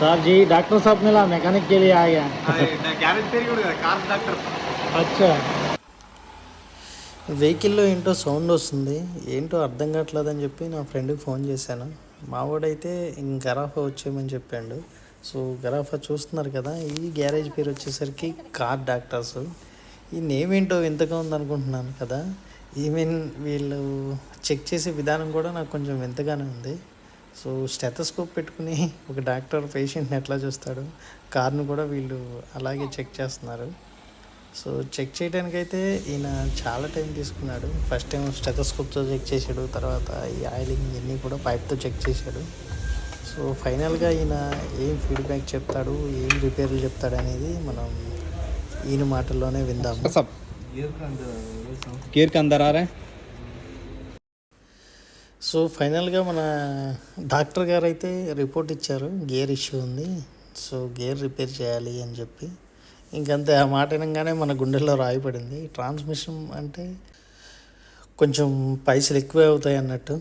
साहब जी डॉक्टर साहब मिला मैकेनिक के लिए आ गया గ్యారేజ్ పేరు కూడా కదా కార్ డాక్టర్. अच्छा వెహికల్లో ఏంటో సౌండ్ వస్తుంది, ఏంటో అర్థం కావట్లేదని చెప్పి నా ఫ్రెండ్కి ఫోన్ చేశాను. మావాడైతే గరాఫా వచ్చేయమని చెప్పాడు. సో గరాఫా చూస్తున్నారు కదా, ఈ గ్యారేజ్ పేరు వచ్చేసరికి కార్ డాక్టర్స్. ఈ నేమ్ ఏంటో వింతగా ఉందనుకుంటున్నాను కదా. ఈవెన్ వీళ్ళు చెక్ చేసే విధానం కూడా నాకు కొంచెం వింతగానే ఉంది. సో స్టెథోస్కోప్ పెట్టుకుని ఒక డాక్టర్ పేషెంట్ని ఎట్లా చూస్తాడు, కార్ను కూడా వీళ్ళు అలాగే చెక్ చేస్తున్నారు. సో చెక్ చేయడానికైతే ఈయన చాలా టైం తీసుకున్నాడు. ఫస్ట్ టైం స్టెథోస్కోప్తో చెక్ చేశాడు, తర్వాత ఈ ఆయిలింగ్ ఇవన్నీ కూడా పైప్తో చెక్ చేశాడు. సో ఫైనల్గా ఈయన ఏం ఫీడ్బ్యాక్ చెప్తాడు, ఏం రిపేర్లు చెప్తాడు అనేది మనం ఈయన మాటల్లోనే విందాం. గేర్ కి అందర్ ఆ రా. సో ఫైనల్గా మన డాక్టర్ గారు అయితే రిపోర్ట్ ఇచ్చారు, గేర్ ఇష్యూ ఉంది, సో గేర్ రిపేర్ చేయాలి అని చెప్పి. ఇంకంతే, ఆ మాట వినగానే మన గుండెల్లో రాయి పడింది. ట్రాన్స్మిషన్ అంటే కొంచెం పైసలు ఎక్కువే అవుతాయి అన్నట్టు.